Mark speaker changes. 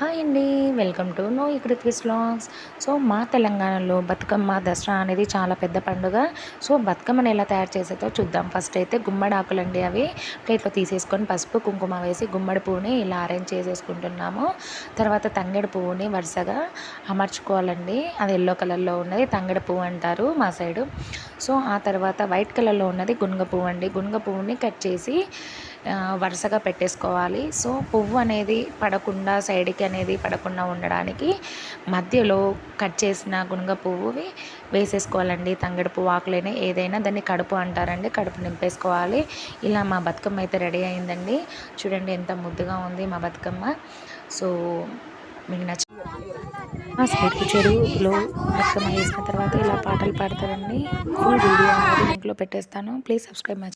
Speaker 1: Hi అండి. Welcome to know ఇక్కడ quiz vlogs. So మా తెలంగాణలో బతుకమ్మ దసరా అనేది చాలా పెద్ద పండుగ. సో బతుకమ్మని ఎలా తయారు చేసేదో చూద్దాం. ఫస్ట్ అయితే గుమ్మడి ఆకులండి, అవి ప్లేట్లో తీసేసుకొని పసుపు కుంకుమ వేసి గుమ్మడి పువ్వుని ఇలా అరేంజ్ చేసేసుకుంటున్నాము. తర్వాత తంగెడు పువ్వుని వరుసగా అమర్చుకోవాలండి. అది ఎల్లో కలర్లో ఉన్నది తంగెడు పువ్వు అంటారు మా సైడు. సో ఆ తర్వాత వైట్ కలర్లో ఉన్నది గునుగ పువ్వు అండి. గునుగ పువ్వుని కట్ చేసి వరుసగా పెట్టేసుకోవాలి. సో పువ్వు అనేది పడకుండా, సైడ్కి అనేది పడకుండా ఉండడానికి మధ్యలో కట్ చేసిన గునుగ పువ్వువి వేసేసుకోవాలండి. తంగెడు పువ్వు ఆకులైనా ఏదైనా దాన్ని కడుపు అంటారండి, కడుపు నింపేసుకోవాలి. ఇలా మా బతుకమ్మ అయితే రెడీ అయిందండి. చూడండి ఎంత ముద్దుగా ఉంది మా బతుకమ్మ. సో మీకు నచ్చ మా సైడ్కి చెరువులో బతుకమ్మ వేసిన తర్వాత ఇలా పాటలు పాడతారండి. ఫుల్ వీడియో అనేది లింక్లో పెట్టేస్తాను. Please subscribe my